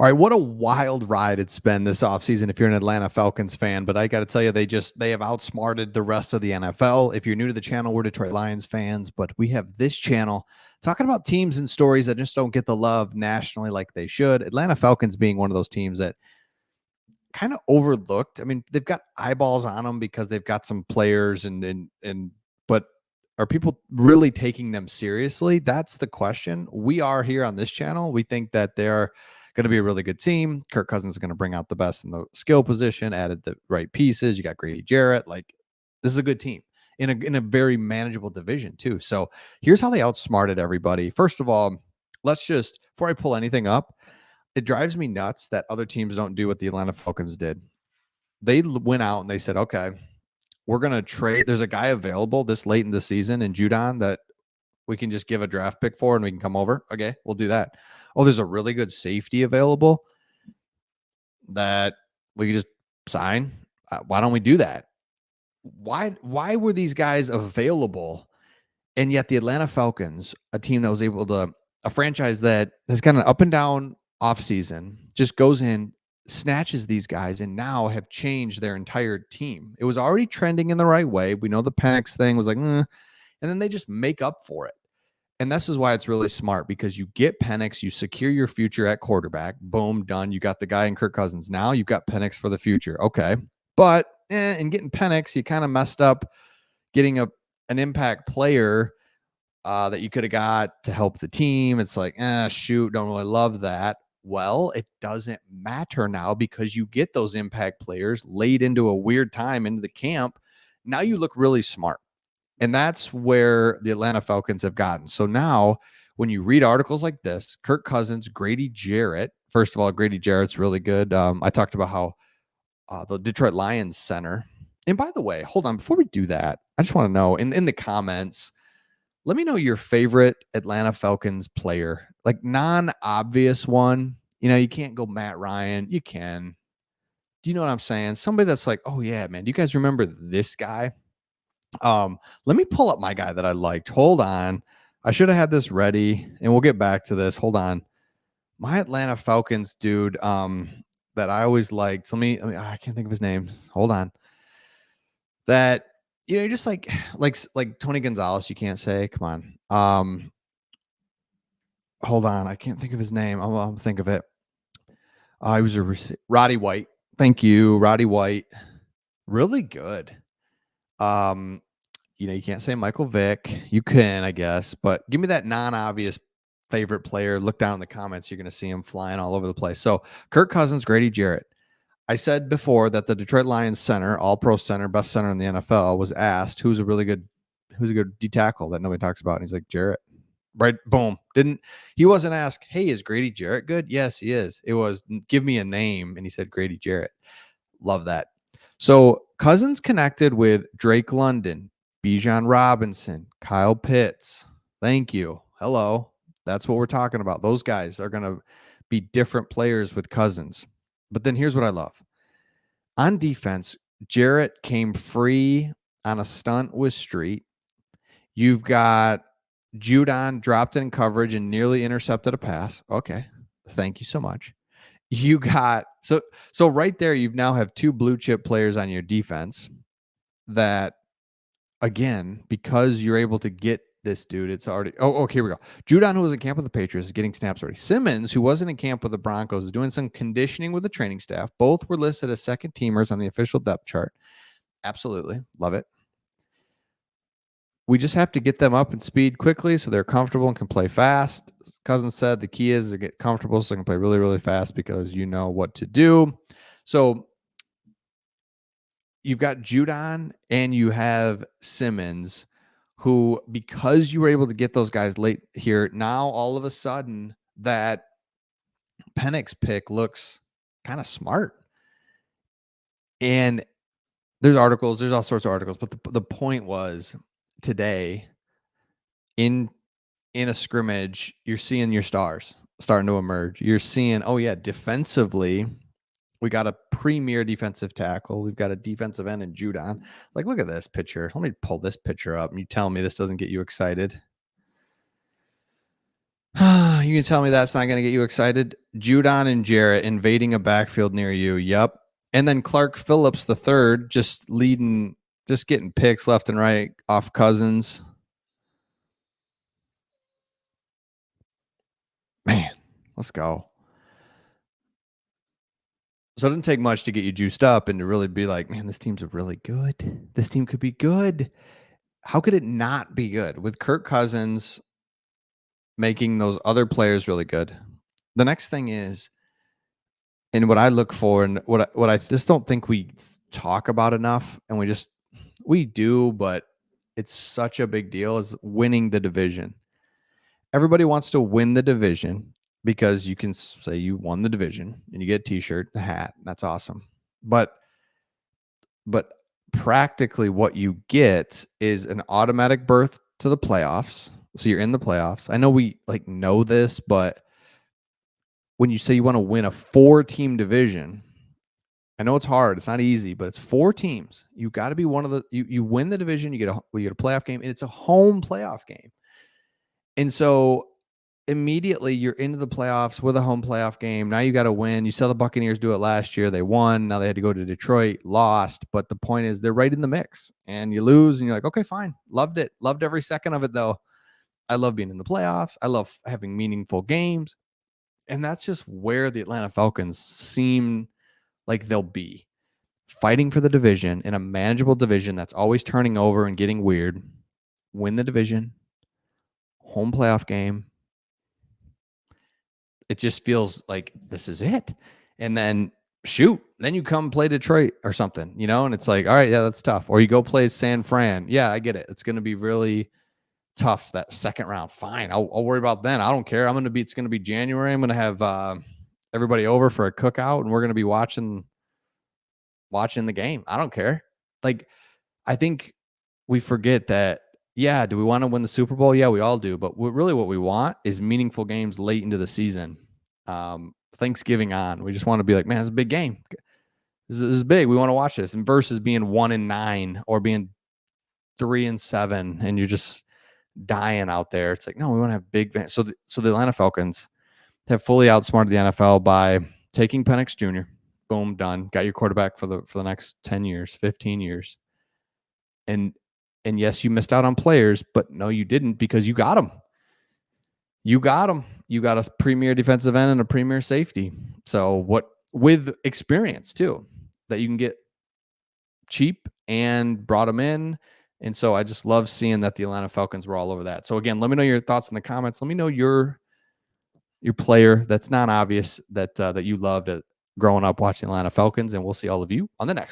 All right, what a wild ride it's been this offseason if you're an Atlanta Falcons fan, but I got to tell you, they have outsmarted the rest of the NFL. If you're new to the channel, we're Detroit Lions fans, but we have this channel talking about teams and stories that just don't get the love nationally like they should. Atlanta Falcons being one of those teams that kind of overlooked. I mean, they've got eyeballs on them because they've got some players but are people really taking them seriously? That's the question. We are here on this channel. We think that they're going to be a really good team. Kirk Cousins is going to bring out the best in the skill position, added the right pieces. You got Grady Jarrett. Like, this is a good team in a very manageable division too. So here's how they outsmarted everybody. First of all, before I pull anything up, it drives me nuts that other teams don't do what the Atlanta Falcons did. They went out and they said, okay, we're going to trade. There's a guy available this late in the season in Judon that we can just give a draft pick for and we can come over. Okay, we'll do that. Oh, there's a really good safety available that we can just sign. Why don't we do that? Why were these guys available? And yet the Atlanta Falcons, a team that was able to, a franchise that has kind of up and down offseason, just goes in, snatches these guys, and now have changed their entire team. It was already trending in the right way. We know the Penix thing was like, and then they just make up for it. And this is why it's really smart, because you get Penix, you secure your future at quarterback. Boom, done. You got the guy in Kirk Cousins. Now you've got Penix for the future. Okay. But in getting Penix, you kind of messed up getting an impact player that you could have got to help the team. It's like, shoot, don't really love that. Well, it doesn't matter now because you get those impact players late into a weird time into the camp. Now you look really smart. And that's where the Atlanta Falcons have gotten. So now when you read articles like this, Kirk Cousins, Grady Jarrett, first of all, Grady Jarrett's really good. I talked about how the Detroit Lions center. And by the way, hold on, before we do that, I just want to know in the comments, let me know your favorite Atlanta Falcons player, like non-obvious one. You know, you can't go Matt Ryan. You can. Do you know what I'm saying? Somebody that's like, oh yeah, man, do you guys remember this guy? Let me pull up my guy that I liked. Hold on. I should have had this ready, and we'll get back to this. Hold on. My Atlanta Falcons dude, that I always liked. I can't think of his name. Hold on. That, just like Tony Gonzalez, you can't say. Come on. Hold on. I can't think of his name. I'll think of it. He was Roddy White. Thank you, Roddy White. Really good. You can't say Michael Vick. You can, I guess, but give me that non-obvious favorite player. Look down in the comments. You're going to see him flying all over the place. So Kirk Cousins, Grady Jarrett. I said before that the Detroit Lions center, all-pro center, best center in the NFL, was asked who's a good D tackle that nobody talks about. And he's like, Jarrett. Right. Boom. He wasn't asked, hey, is Grady Jarrett good? Yes, he is. It was, give me a name. And he said, Grady Jarrett. Love that. So Cousins connected with Drake London, Bijan Robinson, Kyle Pitts. Thank you. Hello. That's what we're talking about. Those guys are going to be different players with Cousins. But then here's what I love. On defense, Jarrett came free on a stunt with Street. You've got Judon dropped in coverage and nearly intercepted a pass. Okay. Thank you so much. You got so right there, you now have two blue chip players on your defense that, again, because you're able to get this dude, it's already okay, here we go. Judon, who was in camp with the Patriots, is getting snaps already. Simmons, who wasn't in camp with the Broncos, is doing some conditioning with the training staff. Both were listed as second teamers on the official depth chart. Absolutely. Love it. We just have to get them up in speed quickly so they're comfortable and can play fast. Cousins said the key is to get comfortable so they can play really, really fast because you know what to do. So you've got Judon and you have Simmons, who, because you were able to get those guys late here, now all of a sudden that Penix pick looks kind of smart. And there's all sorts of articles, but the point was today in a scrimmage, you're seeing your stars starting to emerge. You're seeing, oh yeah, defensively, we got a premier defensive tackle. We've got a defensive end in Judon. Like, look at this picture. Let me pull this picture up and you tell me this doesn't get you excited. You can tell me that's not going to get you excited. Judon and Jarrett invading a backfield near you. Yep. And then Clark Phillips the third just leading, just getting picks left and right off Cousins. Man, let's go. So it doesn't take much to get you juiced up and to really be like, man, this team's really good. This team could be good. How could it not be good with Kirk Cousins making those other players really good? The next thing is, and what I look for, and what I just don't think we talk about enough, and we do, but it's such a big deal, is winning the division. Everybody wants to win the division because you can say you won the division and you get a t-shirt, a hat. That's awesome. But practically what you get is an automatic berth to the playoffs. So you're in the playoffs. I know we know this, but when you say you want to win a 4-team division, I know it's hard. It's not easy, but it's 4 teams. You got to be one of the you win the division, you get a playoff game, and it's a home playoff game. And so immediately you're into the playoffs with a home playoff game. Now you got to win. You saw the Buccaneers do it last year. They won. Now they had to go to Detroit, lost. But the point is they're right in the mix. And you lose and you're like, okay, fine. Loved it. Loved every second of it though. I love being in the playoffs. I love having meaningful games. And that's just where the Atlanta Falcons seem like they'll be. Fighting for the division in a manageable division that's always turning over and getting weird. Win the division. Home playoff game. It just feels like this is it. And then then you come play Detroit or something, and it's like, all right, yeah, that's tough. Or you go play San Fran. Yeah, I get it. It's going to be really tough that second round. Fine. I'll worry about then. I don't care. It's going to be January. I'm going to have everybody over for a cookout and we're going to be watching the game. I don't care. I think we forget that, yeah, do we want to win the Super Bowl? Yeah, we all do. But what we want is meaningful games late into the season. Thanksgiving on. We just want to be like, man, it's a big game. This is big. We want to watch this. And versus being 1-9 or being 3-7 and you're just dying out there. It's like, no, we want to have big. So the Atlanta Falcons have fully outsmarted the NFL by taking Penix Jr. Boom, done. Got your quarterback for the next 10 years, 15 years. And yes, you missed out on players, but no, you didn't, because you got them. You got them. You got a premier defensive end and a premier safety. So with experience too, that you can get cheap and brought them in. And so I just love seeing that the Atlanta Falcons were all over that. So again, let me know your thoughts in the comments. Let me know your player that's not obvious that you loved growing up watching Atlanta Falcons, and we'll see all of you on the next one.